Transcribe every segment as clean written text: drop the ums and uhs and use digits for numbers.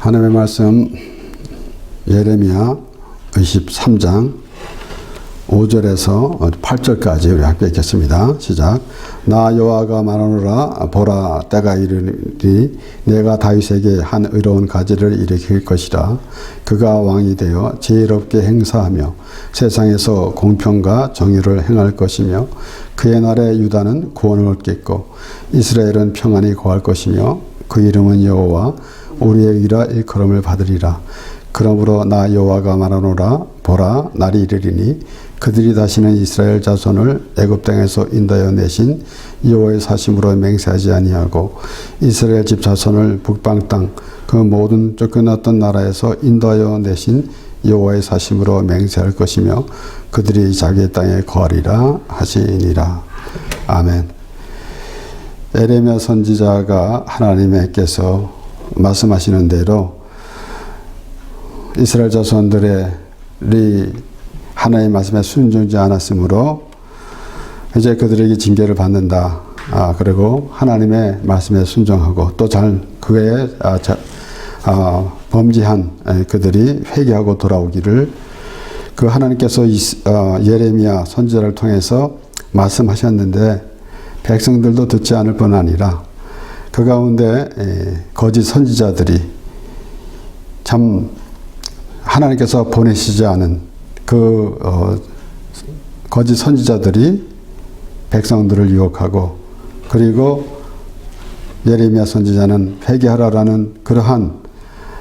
하나님의 말씀 예레미야 23장 5절에서 8절까지 우리 함께 읽겠습니다. 시작. 나 여호와가 말하노라. 보라, 때가 이르니 내가 다윗에게 한 의로운 가지를 일으킬 것이라. 그가 왕이 되어 지혜롭게 행사하며 세상에서 공평과 정의를 행할 것이며 그의 날에 유다는 구원을 얻겠고 이스라엘은 평안히 거할 것이며 그 이름은 여호와 우리의 이라 일컬음을 받으리라. 그러므로 나 여호와가 말하노라. 보라, 날이 이르리니 그들이 다시는 이스라엘 자손을 애굽 땅에서 인도하여 내신 여호와의 사심으로 맹세하지 아니하고 이스라엘 집 자손을 북방 땅 그 모든 쫓겨났던 나라에서 인도하여 내신 여호와의 사심으로 맹세할 것이며 그들이 자기 땅에 거하리라 하시니라. 아멘. 예레미야 선지자가 하나님께서 말씀하시는 대로 이스라엘 자손들이 하나님의 말씀에 순종하지 않았으므로 이제 그들에게 징계를 받는다. 그리고 하나님의 말씀에 순종하고 또 그에 범죄한 그들이 회개하고 돌아오기를 그 하나님께서 예레미야 선지자를 통해서 말씀하셨는데 백성들도 듣지 않을 뿐 아니라 그 가운데 거짓 선지자들이 참 하나님께서 보내시지 않은 그 거짓 선지자들이 백성들을 유혹하고 그리고 예레미야 선지자는 회개하라라는 그러한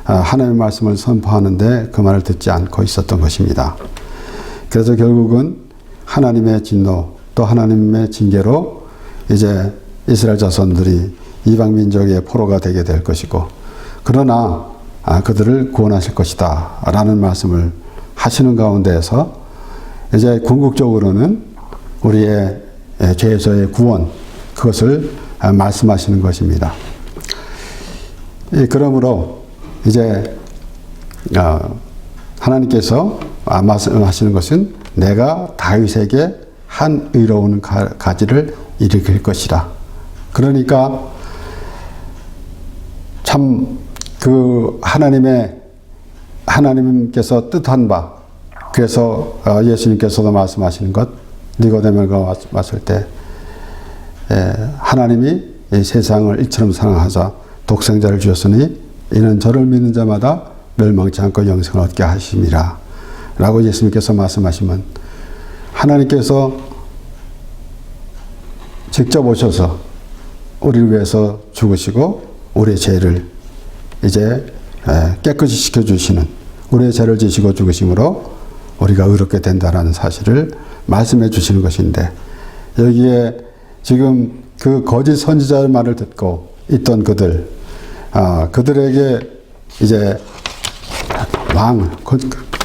하나님의 말씀을 선포하는데 그 말을 듣지 않고 있었던 것입니다. 그래서 결국은 하나님의 진노 또 하나님의 징계로 이제 이스라엘 자손들이 이방 민족의 포로가 되게 될 것이고 그러나 그들을 구원하실 것이다 라는 말씀을 하시는 가운데에서 이제 궁극적으로는 우리의 죄에서의 구원 그것을 말씀하시는 것입니다. 그러므로 이제 하나님께서 말씀하시는 것은 내가 다윗에게 한 의로운 가지를 일으킬 것이라. 그러니까 참 그 하나님께서 뜻한 바 그래서 예수님께서도 말씀하시는 것 니고데모가 왔을 때 하나님이 이 세상을 이처럼 사랑하사 독생자를 주셨으니 이는 저를 믿는 자마다 멸망치 않고 영생을 얻게 하심이라 라고 예수님께서 말씀하시면 하나님께서 직접 오셔서 우리를 위해서 죽으시고 우리의 죄를 이제 깨끗이 시켜주시는 우리의 죄를 지시고 죽으심으로 우리가 의롭게 된다라는 사실을 말씀해 주시는 것인데 여기에 지금 그 거짓 선지자의 말을 듣고 있던 그들에게 이제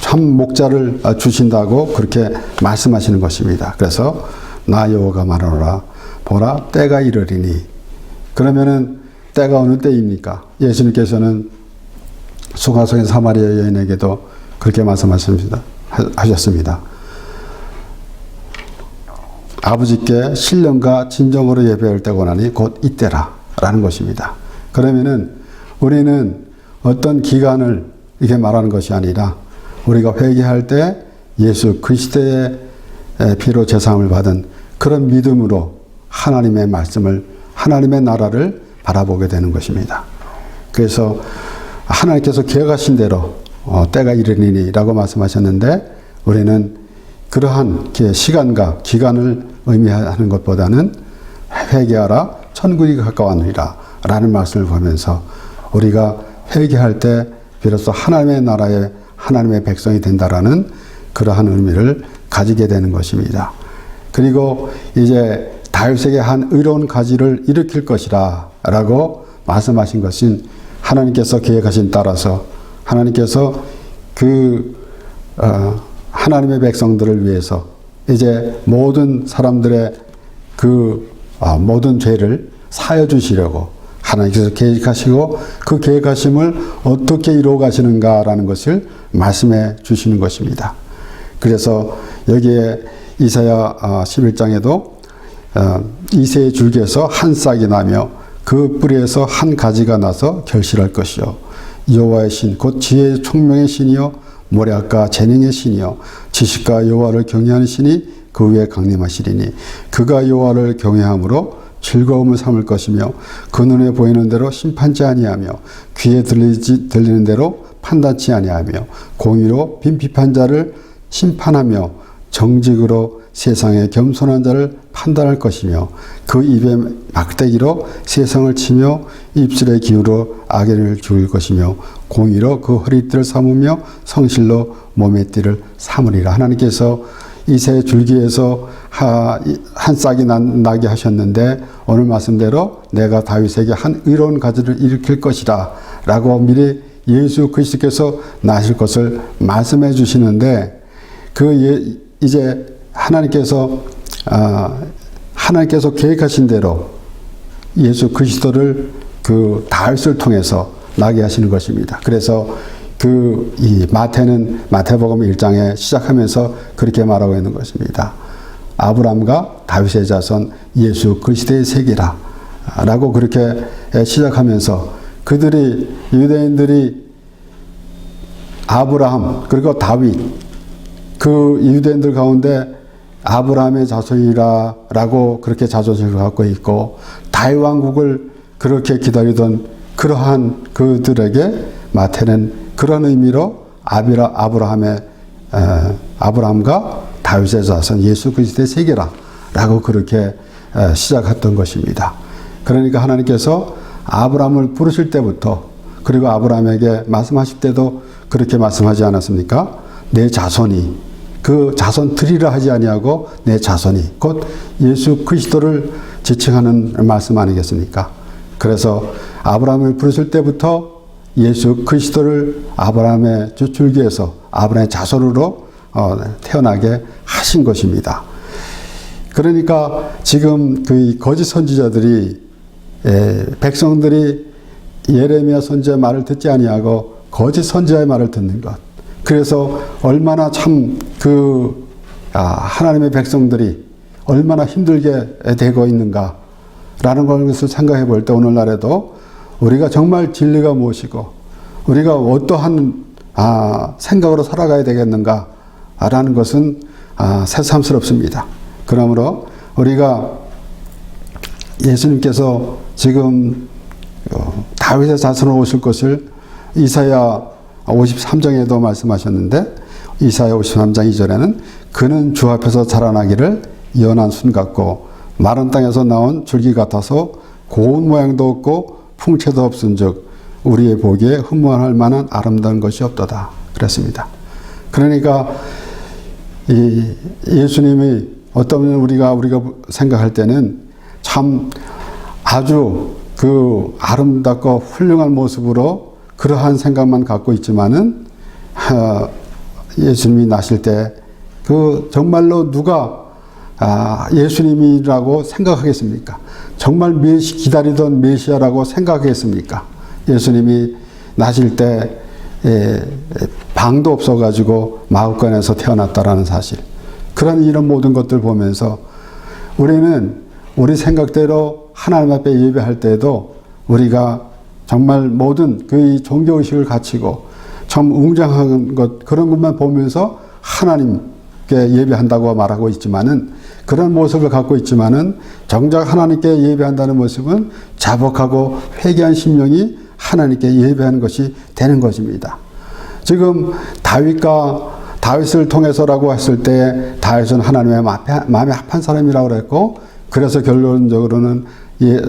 참 목자를 주신다고 그렇게 말씀하시는 것입니다. 그래서 나 여호와가 말하노라. 보라, 때가 이르리니. 그러면은 때가 어느 때입니까? 예수님께서는 수가성의 사마리아 여인에게도 그렇게 말씀하셨습니다. 아버지께 신령과 진정으로 예배할 때고 나니 곧 이때라 라는 것입니다. 그러면은 우리는 어떤 기간을 이렇게 말하는 것이 아니라 우리가 회개할 때 예수 그리스도의 피로 제사함을 받은 그런 믿음으로 하나님의 말씀을 하나님의 나라를 바라보게 되는 것입니다. 그래서 하나님께서 계획하신 대로 때가 이르리니 라고 말씀하셨는데 우리는 그러한 시간과 기간을 의미하는 것보다는 회개하라 천국이 가까웠느니라 라는 말씀을 보면서 우리가 회개할 때 비로소 하나님의 나라의 하나님의 백성이 된다라는 그러한 의미를 가지게 되는 것입니다. 그리고 이제 다윗에게 한 의로운 가지를 일으킬 것이라 라고 말씀하신 것은 하나님께서 계획하신 따라서 하나님께서 하나님의 백성들을 위해서 이제 모든 사람들의 모든 죄를 사여 주시려고 하나님께서 계획하시고 그 계획하심을 어떻게 이루어 가시는가라는 것을 말씀해 주시는 것입니다. 그래서 여기에 이사야 11장에도 이새의 줄기에서 한 싹이 나며 그 뿌리에서 한 가지가 나서 결실할 것이요 여호와의 신 곧 지혜의 총명의 신이요 모략과 재능의 신이요 지식과 여호와를 경외하는 신이 그 위에 강림하시리니 그가 여호와를 경외함으로 즐거움을 삼을 것이며 그 눈에 보이는 대로 심판치 아니하며 귀에 들리는 대로 판단치 아니하며 공의로 빈 비판자를 심판하며 정직으로 세상의 겸손한 자를 판단할 것이며 그 입에 막대기로 세상을 치며 입술의 기우로 악인을 죽일 것이며 공의로 그 허리띠를 삼으며 성실로 몸의 띠를 삼으리라. 하나님께서 이새 줄기에서 한 싹이 나게 하셨는데 오늘 말씀대로 내가 다윗에게 한 의로운 가지를 일으킬 것이라 라고 미리 예수 그리스도께서 나실 것을 말씀해 주시는데 이제 하나님께서 계획하신 대로 예수 그리스도를 그 다윗을 통해서 나게 하시는 것입니다. 그래서 이 마태복음 1장에 시작하면서 그렇게 말하고 있는 것입니다. 아브라함과 다윗의 자손 예수 그리스도의 세계라 라고 그렇게 시작하면서 유대인들이 아브라함 그리고 다윗 그 유대인들 가운데 아브라함의 자손이라 라고 그렇게 자존심을 갖고 있고 다윗 왕국을 그렇게 기다리던 그러한 그들에게 마태는 그런 의미로 아브라함과 다윗의 자손 예수 그리스도의 세계라 라고 그렇게 시작했던 것입니다. 그러니까 하나님께서 아브라함을 부르실 때부터 그리고 아브라함에게 말씀하실 때도 그렇게 말씀하지 않았습니까? 내 자손이 그 자손들이라 하지 아니하고 내 자손이 곧 예수 그리스도를 지칭하는 말씀 아니겠습니까? 그래서 아브라함을 부르실 때부터 예수 그리스도를 아브라함의 줄기에서 아브라함의 자손으로 태어나게 하신 것입니다. 그러니까 지금 그 거짓 선지자들이 백성들이 예레미야 선지자의 말을 듣지 아니하고 거짓 선지자의 말을 듣는 것. 그래서 얼마나 참 하나님의 백성들이 얼마나 힘들게 되고 있는가라는 것을 생각해 볼 때 오늘날에도 우리가 정말 진리가 무엇이고 우리가 어떠한 생각으로 살아가야 되겠는가라는 것은 새삼스럽습니다. 그러므로 우리가 예수님께서 지금 다윗의 자손으로 오실 것을 이사야 53장에도 말씀하셨는데 이사야 53장 2절에는 그는 주 앞에서 자라나기를 연한 순 같고 마른 땅에서 나온 줄기 같아서 고운 모양도 없고 풍채도 없은즉 우리의 보기에 흠모할 만한 아름다운 것이 없도다 그랬습니다. 그러니까 이 예수님이 어떤 우리가 생각할 때는 참 아주 그 아름답고 훌륭한 모습으로 그러한 생각만 갖고 있지만은 예수님이 나실 때 정말로 누가 예수님이라고 생각하겠습니까? 정말 기다리던 메시아라고 생각하겠습니까? 예수님이 나실 때 방도 없어가지고 마구간에서 태어났다라는 사실. 이런 모든 것들 보면서 우리는 우리 생각대로 하나님 앞에 예배할 때에도 우리가 정말 모든 그 종교의식을 갖추고 참 웅장한 것 그런 것만 보면서 하나님께 예배한다고 말하고 있지만은 그런 모습을 갖고 있지만은 정작 하나님께 예배한다는 모습은 자복하고 회개한 심령이 하나님께 예배하는 것이 되는 것입니다. 지금 다윗을 통해서라고 했을 때 다윗은 하나님의 마음에 합한 사람이라고 그랬고 그래서 결론적으로는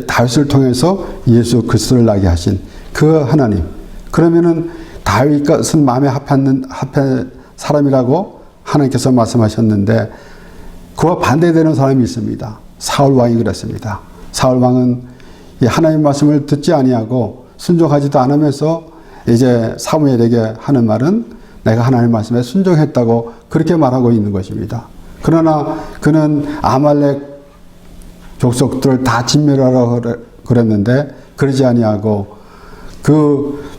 다윗을 통해서 예수 그리스도를 나게 하신 그 하나님. 그러면은 다윗은 마음에 합한 사람이라고 하나님께서 말씀하셨는데 그와 반대되는 사람이 있습니다. 사울 왕이 그랬습니다. 사울 왕은 하나님의 말씀을 듣지 아니하고 순종하지도 않으면서 이제 사무엘에게 하는 말은 내가 하나님의 말씀에 순종했다고 그렇게 말하고 있는 것입니다. 그러나 그는 아말렉 족속들을 다 진멸하라고 그랬는데 그러지 아니하고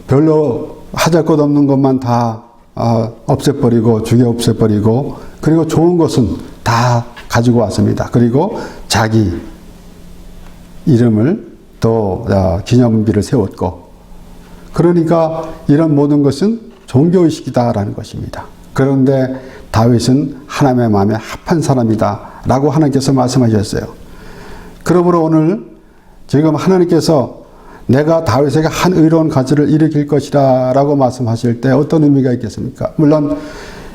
별로 하잘 것 없는 것만 다 없애버리고 죽여 없애버리고 그리고 좋은 것은 다 가지고 왔습니다. 그리고 자기 이름을 또 기념비를 세웠고 그러니까 이런 모든 것은 종교의식이다라는 것입니다. 그런데 다윗은 하나님의 마음에 합한 사람이다 라고 하나님께서 말씀하셨어요. 그러므로 오늘 지금 하나님께서 내가 다윗에게 한 의로운 가지를 일으킬 것이다 라고 말씀하실 때 어떤 의미가 있겠습니까? 물론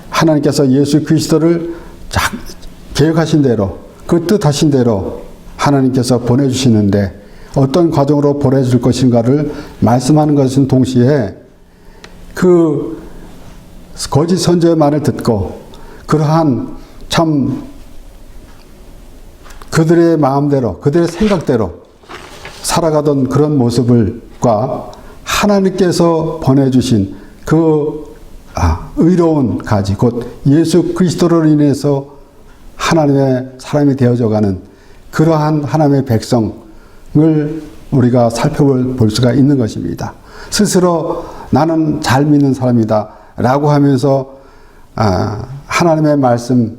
하나님께서 예수 그리스도를 계획하신 대로 그 뜻하신 대로 하나님께서 보내주시는데 어떤 과정으로 보내줄 것인가를 말씀하는 것은 동시에 그 거짓 선지자의 말을 듣고 그러한 참 그들의 마음대로 그들의 생각대로 살아가던 그런 모습을과 하나님께서 보내주신 그 의로운 가지 곧 예수 그리스도로 인해서 하나님의 사람이 되어져가는 그러한 하나님의 백성을 우리가 살펴볼 수가 있는 것입니다. 스스로 나는 잘 믿는 사람이다 라고 하면서 하나님의 말씀을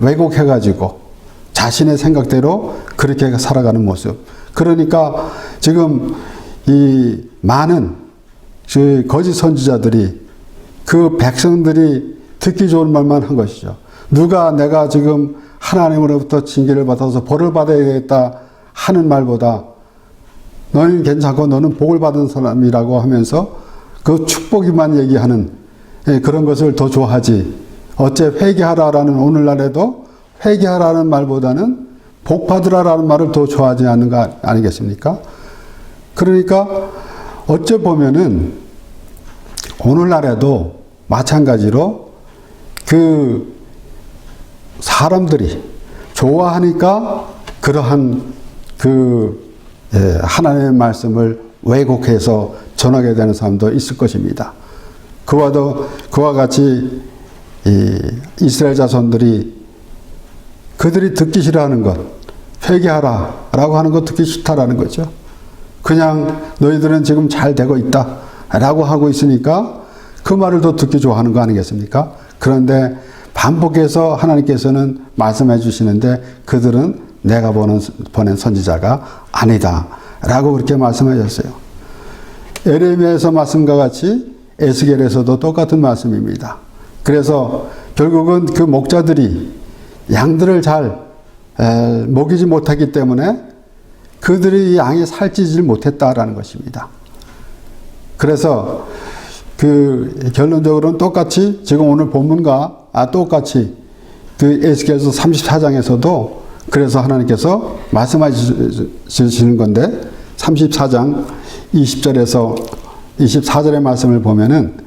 왜곡해가지고 자신의 생각대로 그렇게 살아가는 모습. 그러니까 지금 이 많은 그 거짓 선지자들이 그 백성들이 듣기 좋은 말만 한 것이죠. 누가 내가 지금 하나님으로부터 징계를 받아서 벌을 받아야 되겠다 하는 말보다 너는 괜찮고 너는 복을 받은 사람이라고 하면서 그 축복이만 얘기하는 그런 것을 더 좋아하지. 어째 회개하라라는 오늘날에도 회개하라는 말보다는 복 받으라라는 말을 더 좋아하지 않는 거 아니겠습니까? 그러니까 어째 보면은 오늘날에도 마찬가지로 그 사람들이 좋아하니까 그러한 그 하나님의 말씀을 왜곡해서 전하게 되는 사람도 있을 것입니다. 그와 같이 이스라엘 자손들이 그들이 듣기 싫어하는 것, 회개하라 라고 하는 것 듣기 싫다라는 거죠. 그냥 너희들은 지금 잘 되고 있다 라고 하고 있으니까 그 말을 더 듣기 좋아하는 거 아니겠습니까? 그런데 반복해서 하나님께서는 말씀해 주시는데 그들은 내가 보낸 선지자가 아니다 라고 그렇게 말씀하셨어요. 에레미야에서 말씀과 같이 에스겔에서도 똑같은 말씀입니다. 그래서 결국은 그 목자들이 양들을 잘 먹이지 못하기 때문에 그들이 양이 살찌질 못했다라는 것입니다. 그래서 그 결론적으로는 똑같이 지금 오늘 본문과 똑같이 그 에스겔서 34장에서도 그래서 하나님께서 말씀하시는 건데 34장 20절에서 24절의 말씀을 보면은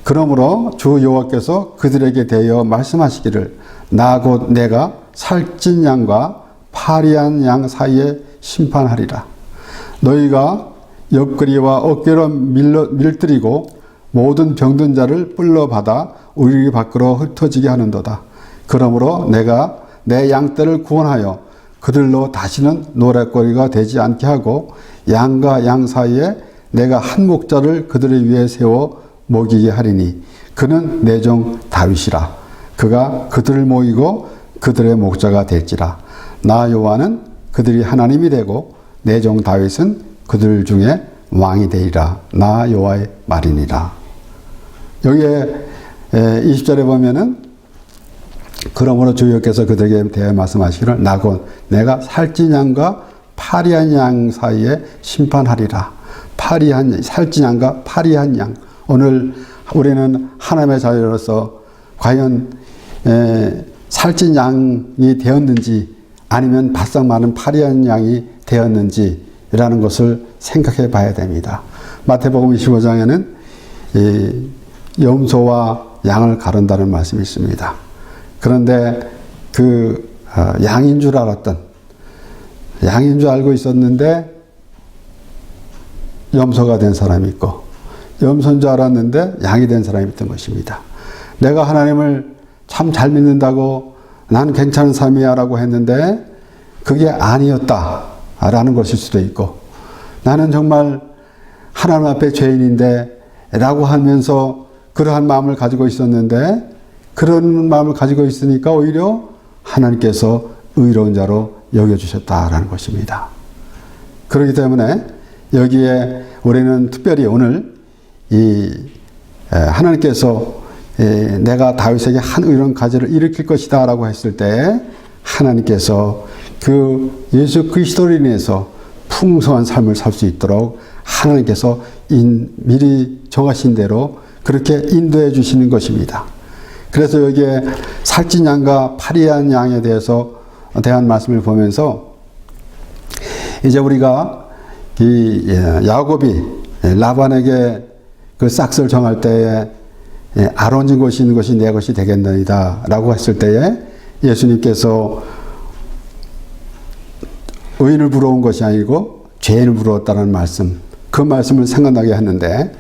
그러므로 주 여호와께서 그들에게 대하여 말씀하시기를 나 곧 내가 살찐 양과 파리한 양 사이에 심판하리라. 너희가 옆구리와 어깨로 밀들이고 모든 병든 자를 불러받아 우리 밖으로 흩어지게 하는도다. 그러므로 내가 내 양떼를 구원하여 그들로 다시는 노랫거리가 되지 않게 하고 양과 양 사이에 내가 한 목자를 그들을 위해 세워 먹이게 하리니 그는 내 종 다윗이라. 그가 그들을 모이고 그들의 목자가 될지라. 나 여호와는 그들이 하나님이 되고 내 종 다윗은 그들 중에 왕이 되리라. 나 여호와의 말이니라. 여기에 20절에 보면은 그러므로 주여께서 그들에게 대해 말씀하시기를 나 곧 내가 살찐 양과 파리한 양 사이에 심판하리라. 살찐 양과 파리한 양. 오늘 우리는 하나님의 자녀로서 과연 살찐 양이 되었는지 아니면 바싹 마른 파리한 양이 되었는지라는 것을 생각해 봐야 됩니다. 마태복음 25장에는 염소와 양을 가른다는 말씀이 있습니다. 그런데 그 양인 줄 알고 있었는데 염소가 된 사람이 있고 염소인 줄 알았는데 양이 된 사람이 있던 것입니다. 내가 하나님을 참 잘 믿는다고 나는 괜찮은 사람이야 라고 했는데 그게 아니었다 라는 것일 수도 있고 나는 정말 하나님 앞에 죄인인데 라고 하면서 그러한 마음을 가지고 있었는데 그런 마음을 가지고 있으니까 오히려 하나님께서 의로운 자로 여겨주셨다라는 것입니다. 그렇기 때문에 여기에 우리는 특별히 오늘 하나님께서 내가 다윗에게 한 의로운 가지를 일으킬 것이다 라고 했을 때 하나님께서 그 예수 그리스도로 인해서 풍성한 삶을 살 수 있도록 하나님께서 미리 정하신 대로 그렇게 인도해 주시는 것입니다. 그래서 여기에 살찐 양과 파리한 양에 대한 말씀을 보면서 이제 우리가 야곱이 라반에게 그 싹스를 정할 때에 아론인 것이 있는 것이 내 것이 되겠나이다 라고 했을 때에 예수님께서 의인을 부러운 것이 아니고 죄인을 부러웠다는 말씀, 그 말씀을 생각나게 했는데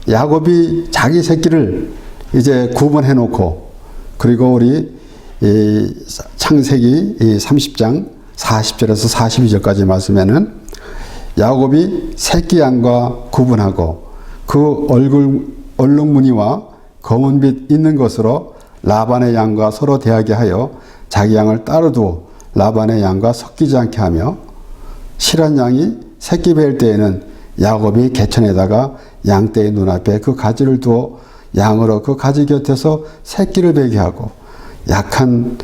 야곱이 자기 새끼를 이제 구분해 놓고 그리고 우리 창세기 30장 40절에서 42절까지 말씀에는 야곱이 새끼 양과 구분하고 그 얼룩무늬와 검은빛 있는 것으로 라반의 양과 서로 대하게 하여 자기 양을 따로 두어 라반의 양과 섞이지 않게 하며 실한 양이 새끼 뵐 때에는 야곱이 개천에다가 양떼의 눈앞에 그 가지를 두어 양으로 그 가지 곁에서 새끼를 베게 하고 약한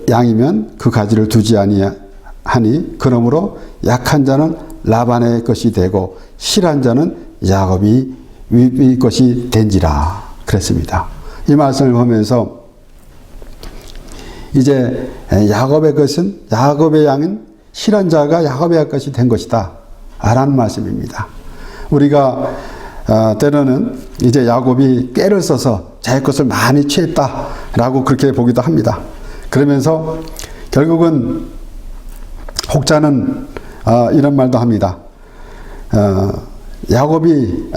양이면 그 가지를 두지 아니하니 그러므로 약한 자는 라반의 것이 되고 실한 자는 야곱이 위 것이 된지라 그랬습니다. 이 말씀을 보면서 이제 야곱의 양은 실한 자가 야곱의 것이 된 것이다 라는 말씀입니다. 우리가 때로는 이제 야곱이 꾀를 써서 자기 것을 많이 취했다라고 그렇게 보기도 합니다. 그러면서 결국은 혹자는 이런 말도 합니다. 야곱이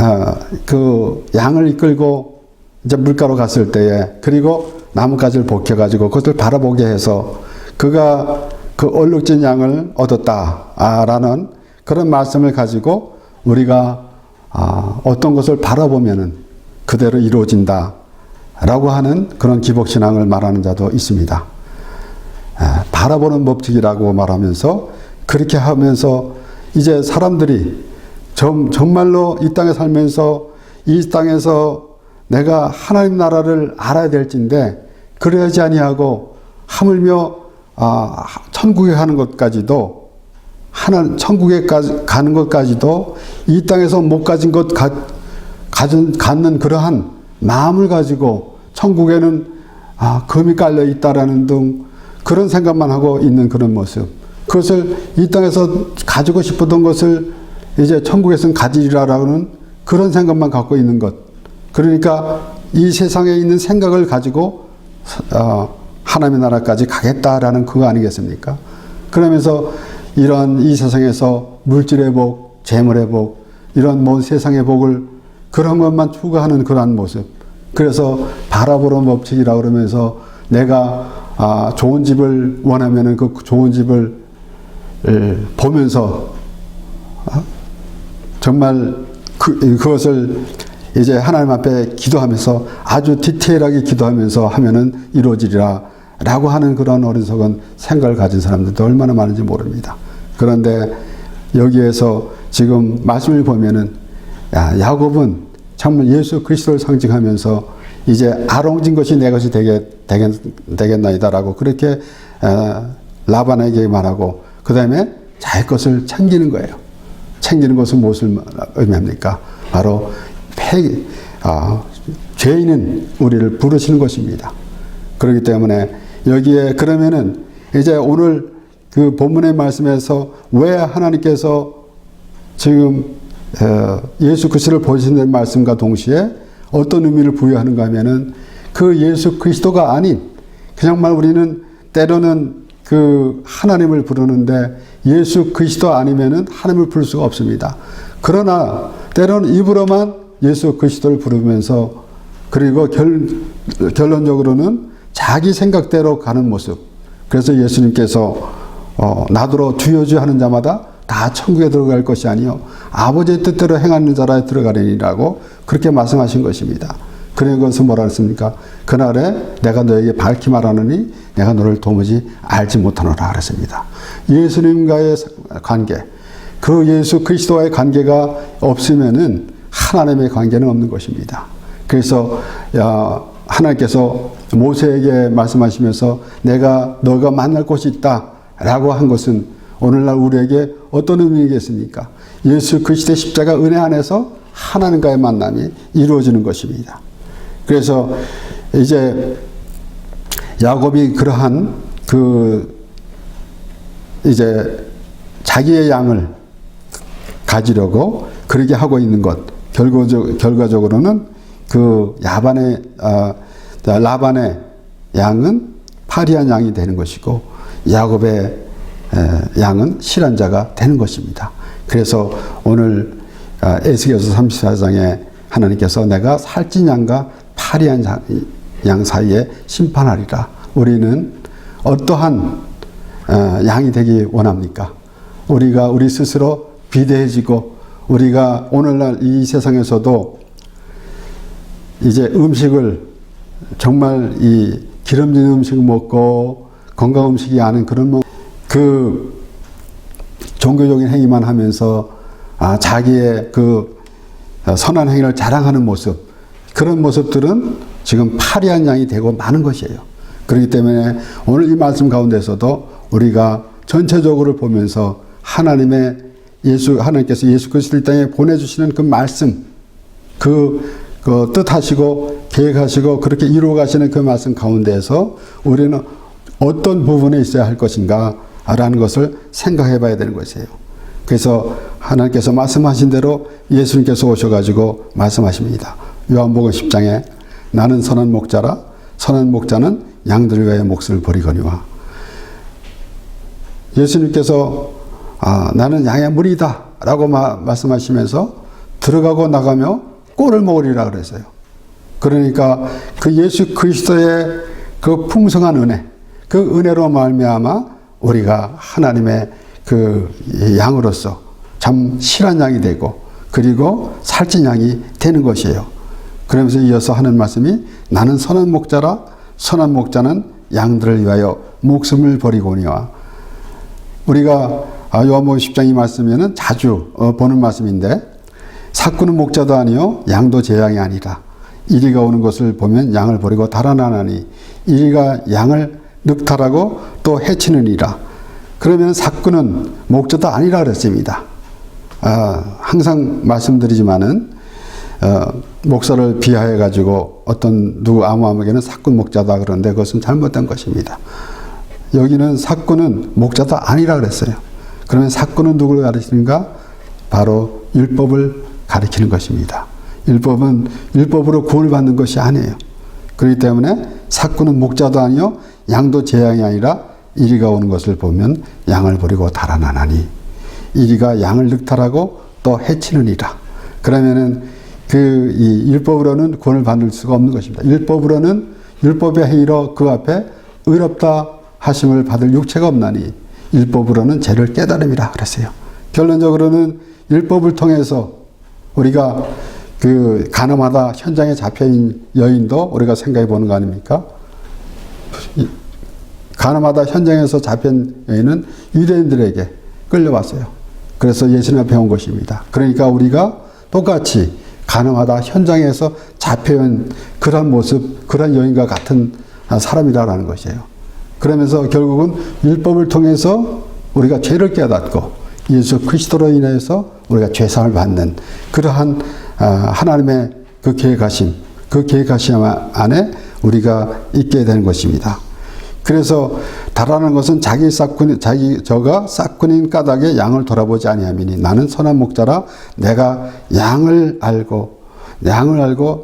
그 양을 이끌고 이제 물가로 갔을 때에 그리고 나뭇가지를 벗겨가지고 그것을 바라보게 해서 그가 그 얼룩진 양을 얻었다라는 그런 말씀을 가지고 우리가 어떤 것을 바라보면은 그대로 이루어진다 라고 하는 그런 기복신앙을 말하는 자도 있습니다. 바라보는 법칙이라고 말하면서 그렇게 하면서 이제 사람들이 정말로 이 땅에 살면서 이 땅에서 내가 하나님 나라를 알아야 될진데 그래야지 아니하고 하물며 천국에 가는 것까지도 천국에 가는 것까지도 이 땅에서 못 가진 것 갖는 그러한 마음을 가지고 천국에는 금이 깔려 있다라는 등 그런 생각만 하고 있는 그런 모습, 그것을 이 땅에서 가지고 싶었던 것을 이제 천국에서는 가지리라라는 그런 생각만 갖고 있는 것. 그러니까 이 세상에 있는 생각을 가지고 하나님의 나라까지 가겠다라는 그거 아니겠습니까? 그러면서 이런 이 세상에서 물질의 복, 재물의 복, 이런 뭐 세상의 복을 그런 것만 추구하는 그러한 모습. 그래서 바라보는 법칙이라고 그러면서 내가 좋은 집을 원하면은 그 좋은 집을 보면서 정말 그것을 이제 하나님 앞에 기도하면서 아주 디테일하게 기도하면서 하면은 이루어지리라 라고 하는 그런 어리석은 생각을 가진 사람들도 얼마나 많은지 모릅니다. 그런데 여기에서 지금 말씀을 보면은 야곱은 정말 예수 그리스도를 상징하면서 이제 아롱진 것이 내 것이 되겠나이다 라고 그렇게 라반에게 말하고 그 다음에 자기 것을 챙기는 거예요. 챙기는 것은 무엇을 의미합니까? 바로 죄인은 우리를 부르시는 것입니다. 그렇기 때문에 여기에 그러면은 이제 오늘 그 본문의 말씀에서 왜 하나님께서 지금 예수 그리스도를 보여주신 말씀과 동시에 어떤 의미를 부여하는가 하면은 그 예수 그리스도가 아닌 그냥만 우리는 때로는 그 하나님을 부르는데 예수 그리스도 아니면은 하나님을 부를 수가 없습니다. 그러나 때로는 입으로만 예수 그리스도를 부르면서 그리고 결론적으로는 자기 생각대로 가는 모습. 그래서 예수님께서 나더러 주여 주여 하는 자마다 다 천국에 들어갈 것이 아니요 아버지의 뜻대로 행하는 자라 들어가리라고 그렇게 말씀하신 것입니다. 그런 것은 뭐라 했습니까? 그날에 내가 너에게 밝히 말하느니 내가 너를 도무지 알지 못하노라 그랬습니다. 예수님과의 관계, 그 예수 그리스도와의 관계가 없으면은 하나님의 관계는 없는 것입니다. 그래서 하나님께서 모세에게 말씀하시면서 너가 만날 곳이 있다 라고 한 것은 오늘날 우리에게 어떤 의미겠습니까? 예수 그리스도의 십자가 은혜 안에서 하나님과의 만남이 이루어지는 것입니다. 그래서 이제 야곱이 그러한 이제 자기의 양을 가지려고 그렇게 하고 있는 것, 결과적으로는 라반의 양은 파리한 양이 되는 것이고 야곱의 양은 실한 자가 되는 것입니다. 그래서 오늘 에스겔서 34장에 하나님께서 내가 살찐 양과 파리한 양 사이에 심판하리라. 우리는 어떠한 양이 되기 원합니까? 우리 스스로 비대해지고 우리가 오늘날 이 세상에서도 이제 음식을 정말 이 기름진 음식 먹고 건강 음식이 아닌 그런 종교적인 행위만 하면서 자기의 선한 행위를 자랑하는 모습, 그런 모습들은 지금 파리한 양이 되고 많은 것이에요. 그렇기 때문에 오늘 이 말씀 가운데서도 우리가 전체적으로 보면서 하나님께서 예수 그리스도를 땅에 보내주시는 그 말씀, 그 뜻하시고 계획하시고 그렇게 이루어 가시는 그 말씀 가운데에서 우리는 어떤 부분에 있어야 할 것인가 라는 것을 생각해 봐야 되는 것이에요. 그래서 하나님께서 말씀하신 대로 예수님께서 오셔가지고 말씀하십니다. 요한복음 10장에 나는 선한 목자라 선한 목자는 양들을 위하여 목숨을 버리거니와. 예수님께서 나는 양의 무리다 라고 말씀하시면서 들어가고 나가며 꼴을 먹으리라 그랬어요. 그러니까 그 예수 그리스도의 그 풍성한 은혜, 그 은혜로 말미암아 우리가 하나님의 그 양으로서 참 실한 양이 되고 그리고 살찐 양이 되는 것이에요. 그러면서 이어서 하는 말씀이 나는 선한 목자라 선한 목자는 양들을 위하여 목숨을 버리고니와. 우리가 요한복음 10장 이 말씀에는 자주 보는 말씀인데 삭구는 목자도 아니요 양도 제 양이 아니라 이리가 오는 것을 보면 양을 버리고 달아나나니 이리가 양을 늑탈하고 또 해치느니라. 그러면 삭구는 목자도 아니라 그랬습니다. 항상 말씀드리지만은 목사를 비하해 가지고 아무에게는 삭군 목자다 그러는데 그것은 잘못된 것입니다. 여기는 삭군은 목자도 아니라 그랬어요. 그러면 삭군은 누구를 가리키는가? 바로 율법을 가리키는 것입니다. 율법은 율법으로 구원을 받는 것이 아니에요. 그렇기 때문에 삭군은 목자도 아니요 양도 제 양이 아니라 이리가 오는 것을 보면 양을 버리고 달아나나니 이리가 양을 늑탈하고 또 해치느니라. 그러면은 이 율법으로는 구원을 받을 수가 없는 것입니다. 율법으로는 율법의 행위로 그 앞에 의롭다 하심을 받을 육체가 없나니 율법으로는 죄를 깨달음이라 그랬어요. 결론적으로는 율법을 통해서 우리가 가늠하다 현장에 잡혀있는 여인도 우리가 생각해 보는 거 아닙니까? 가늠하다 현장에서 잡힌 여인은 유대인들에게 끌려왔어요. 그래서 예수님 앞에 온 것입니다. 그러니까 우리가 똑같이 가늠하다 현장에서 잡혀온 그런 모습, 그런 여인과 같은 사람이라는 것이에요. 그러면서 결국은 율법을 통해서 우리가 죄를 깨닫고 예수 그리스도로 인해서 우리가 죄상을 받는 그러한 하나님의 그 계획하심 안에 우리가 있게 되는 것입니다. 그래서 달아나는 것은 저가 싹군인 까닭에 양을 돌아보지 아니하미니 나는 선한 목자라 내가 양을 알고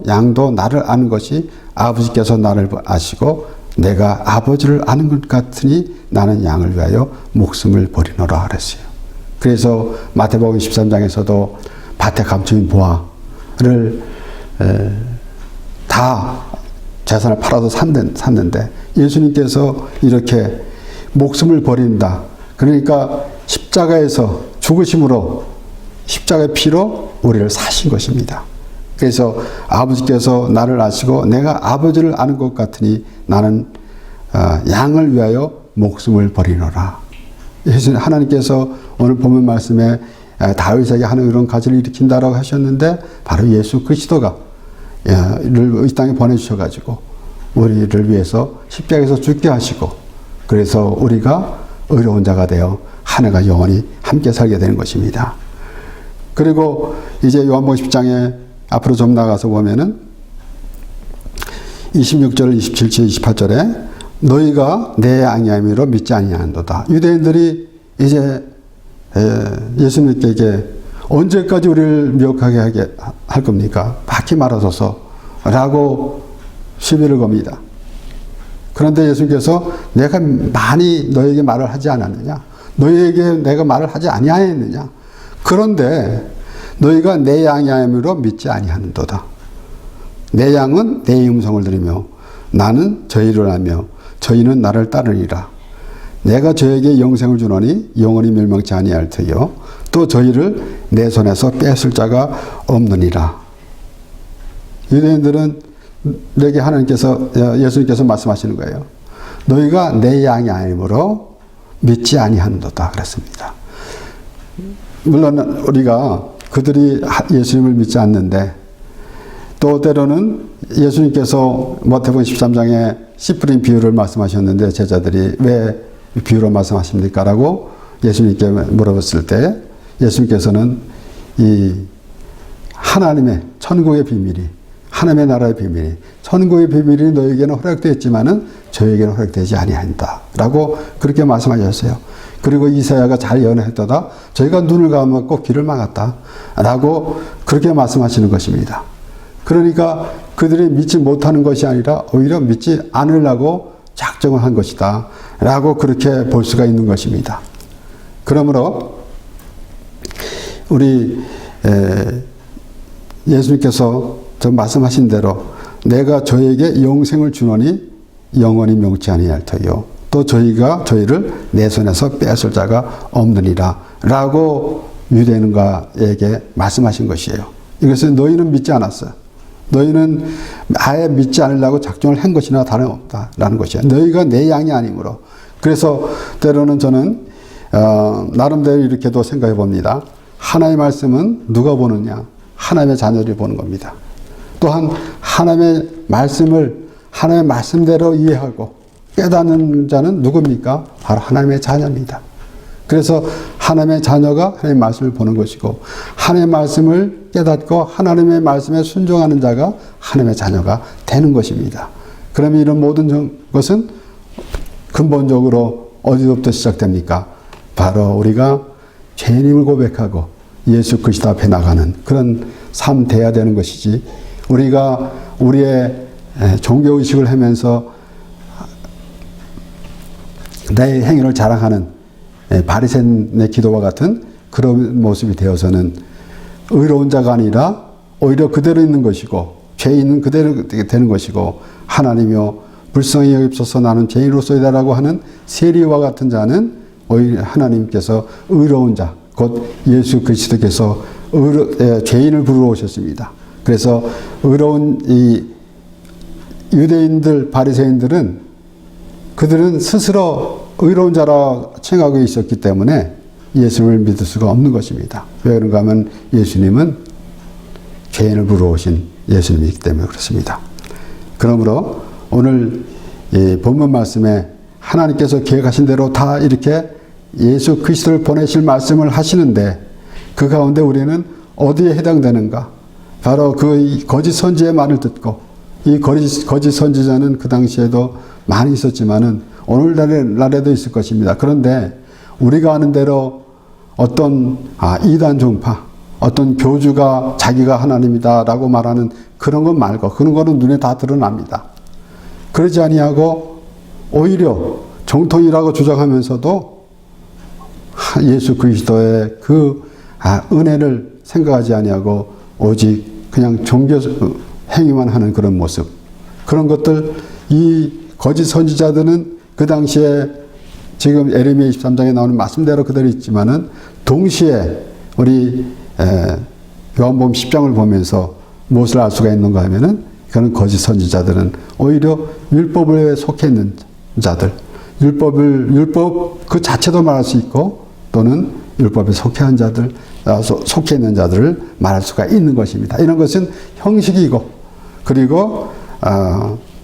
양도 나를 아는 것이 아버지께서 나를 아시고 내가 아버지를 아는 것 같으니 나는 양을 위하여 목숨을 버리노라 그랬어요. 그래서 마태복음 13장에서도 밭에 감추인 보화를 다 재산을 팔아서 샀는데 예수님께서 이렇게 목숨을 버린다. 그러니까 십자가에서 죽으심으로 십자가의 피로 우리를 사신 것입니다. 그래서 아버지께서 나를 아시고 내가 아버지를 아는 것 같으니 나는 양을 위하여 목숨을 버리노라. 예수님 하나님께서 오늘 본문 말씀에 다윗에게 하는 이런 가지를 일으킨다라고 하셨는데 바로 예수 그리스도가 이 땅에 보내주셔가지고 우리를 위해서 십자가에서 죽게 하시고 그래서 우리가 의로운 자가 되어 한 해가 영원히 함께 살게 되는 것입니다. 그리고 이제 요한복음 10장에 앞으로 좀 나가서 보면은 26절, 27절, 28절에 너희가 내 아니함이로 믿지 아니하는도다. 유대인들이 이제 예수님께 언제까지 우리를 미혹하게 하게 할 겁니까? 바퀴 말아서서 라고 시비를 겁니다. 그런데 예수님께서 내가 많이 너에게 말을 하지 않았느냐? 너희에게 내가 말을 하지 아니하였느냐? 그런데 너희가 내 양이함으로 믿지 아니하는도다. 내 양은 내 음성을 들으며 나는 저희를 알며 저희는 나를 따르리라. 내가 저에게 영생을 주노니 영원히 멸망치 아니할 터요 또 저희를 내 손에서 뺏을 자가 없느니라. 유대인들은 내게 하나님께서 예수님께서 말씀하시는 거예요. 너희가 내 양이 아니므로 믿지 아니하는도다 그랬습니다. 물론 우리가 그들이 예수님을 믿지 않는데 또 때로는 예수님께서 마태복음 13장에 씨 뿌린 비유를 말씀하셨는데 제자들이 왜 비유로 말씀하십니까? 라고 예수님께 물어봤을 때 예수님께서는 이 하나님의 천국의 비밀이 하나님의 나라의 비밀이 천국의 비밀이 너에게는 허락되었지만은 저에게는 허락되지 아니한다 라고 그렇게 말씀하셨어요. 그리고 이사야가 잘 예언했다가 저희가 눈을 감았고 귀를 막았다 라고 그렇게 말씀하시는 것입니다. 그러니까 그들이 믿지 못하는 것이 아니라 오히려 믿지 않으려고 작정을 한 것이다 라고 그렇게 볼 수가 있는 것입니다. 그러므로 우리 예수님께서 저 말씀하신 대로 내가 저에게 영생을 주노니 영원히 명치 아니할 터요 또 저희를 내 손에서 뺏을 자가 없느니라 라고 유대인과에게 말씀하신 것이에요. 이것은 너희는 믿지 않았어요. 너희는 아예 믿지 않으려고 작정을 한 것이나 다름없다라는 것이에요. 너희가 내 양이 아니므로. 그래서 때로는 저는 나름대로 이렇게도 생각해 봅니다. 하나님의 말씀은 누가 보느냐? 하나님의 자녀들이 보는 겁니다. 또한 하나님의 말씀을 하나님의 말씀대로 이해하고 깨닫는 자는 누굽니까? 바로 하나님의 자녀입니다. 그래서 하나님의 자녀가 하나님의 말씀을 보는 것이고 하나님의 말씀을 깨닫고 하나님의 말씀에 순종하는 자가 하나님의 자녀가 되는 것입니다. 그러면 이런 모든 것은 근본적으로 어디서부터 시작됩니까? 바로 우리가 죄인임을 고백하고 예수 그리스도 앞에 나가는 그런 삶 돼야 되는 것이지 우리가 우리의 종교의식을 하면서 내 행위를 자랑하는 바리새인의 기도와 같은 그런 모습이 되어서는 의로운 자가 아니라 오히려 그대로 있는 것이고 죄인은 그대로 되는 것이고 하나님이여 불쌍히 여깁소서 나는 죄인으로서이다라고 하는 세리와 같은 자는 오히려 하나님께서 의로운 자 곧 예수 그리스도께서 죄인을 부르러 오셨습니다. 그래서 의로운 이 유대인들 바리새인들은 그들은 스스로 의로운 자라 칭하고 있었기 때문에 예수를 믿을 수가 없는 것입니다. 왜 그런가 하면 예수님은 죄인을 부르러 오신 예수님이기 때문에 그렇습니다. 그러므로 오늘 이 본문 말씀에 하나님께서 계획하신 대로 다 이렇게 예수 그리스도를 보내실 말씀을 하시는데 그 가운데 우리는 어디에 해당되는가? 바로 그 거짓 선지의 말을 듣고 이 거짓 선지자는 그 당시에도 많이 있었지만은 오늘날에도 있을 것입니다. 그런데 우리가 아는 대로 어떤 이단 종파, 어떤 교주가 자기가 하나님이다라고 말하는 그런 것 말고 그런 거는 눈에 다 드러납니다. 그러지 아니하고 오히려 정통이라고 주장하면서도 예수 그리스도의 그 은혜를 생각하지 아니하고 오직 그냥 종교 행위만 하는 그런 모습, 그런 것들, 이 거짓 선지자들은 그 당시에 지금 예레미야 23장에 나오는 말씀대로 그대로 있지만은 동시에 우리 요한복음 10장을 보면서 무엇을 알 수가 있는가 하면은 그런 거짓 선지자들은 오히려 율법에 속해 있는 자들, 율법 그 자체도 말할 수 있고 또는 율법에 속해 한 자들, 속해 있는 자들을 말할 수가 있는 것입니다. 이런 것은 형식이고 그리고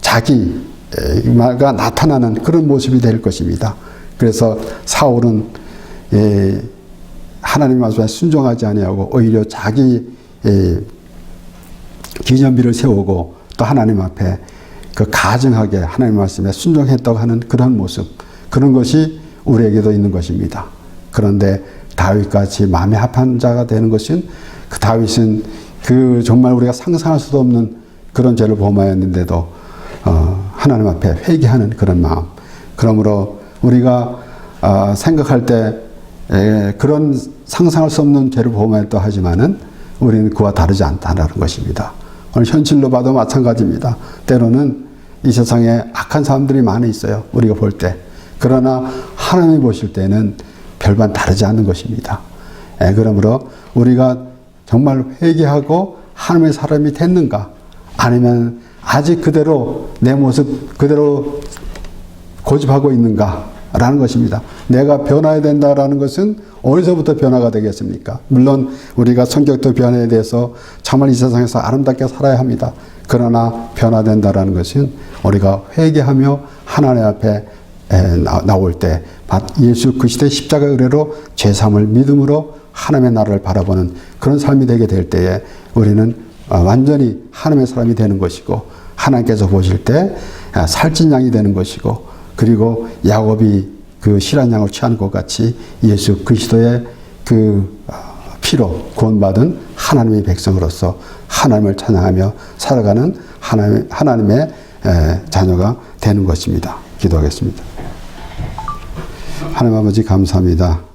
자기가 나타나는 그런 모습이 될 것입니다. 그래서 사울은 하나님의 말씀에 순종하지 아니하고 오히려 자기 기념비를 세우고 또 하나님 앞에 그 가증하게 하나님 말씀에 순종했다고 하는 그런 모습, 그런 것이 우리에게도 있는 것입니다. 그런데 다윗같이 마음에 합한 자가 되는 것은 그 다윗은 그 정말 우리가 상상할 수도 없는 그런 죄를 범하였는데도 하나님 앞에 회개하는 그런 마음. 그러므로 우리가 생각할 때 그런 상상할 수 없는 죄를 범하였다 하지만은 우리는 그와 다르지 않다는 것입니다. 오늘 현실로 봐도 마찬가지입니다. 때로는 이 세상에 악한 사람들이 많이 있어요. 우리가 볼 때. 그러나 하나님이 보실 때는 별반 다르지 않는 것입니다. 그러므로 우리가 정말 회개하고 하나님의 사람이 됐는가? 아니면 아직 그대로 내 모습 그대로 고집하고 있는가? 라는 것입니다. 내가 변화해야 된다라는 것은 어디서부터 변화가 되겠습니까? 물론 우리가 성격도 변화에 대해서 정말 이 세상에서 아름답게 살아야 합니다. 그러나 변화된다라는 것은 우리가 회개하며 하나님 앞에 나올 때 예수 그리스도의 십자가 의뢰로 죄사함을 믿음으로 하나님의 나라를 바라보는 그런 삶이 되게 될 때에 우리는 완전히 하나님의 사람이 되는 것이고 하나님께서 보실 때 살찐 양이 되는 것이고 그리고 야곱이 그 실한 양을 취한 것 같이 예수 그리스도의 그 피로 구원받은 하나님의 백성으로서 하나님을 찬양하며 살아가는 하나님의 자녀가 되는 것입니다. 기도하겠습니다. 하나님 아버지 감사합니다.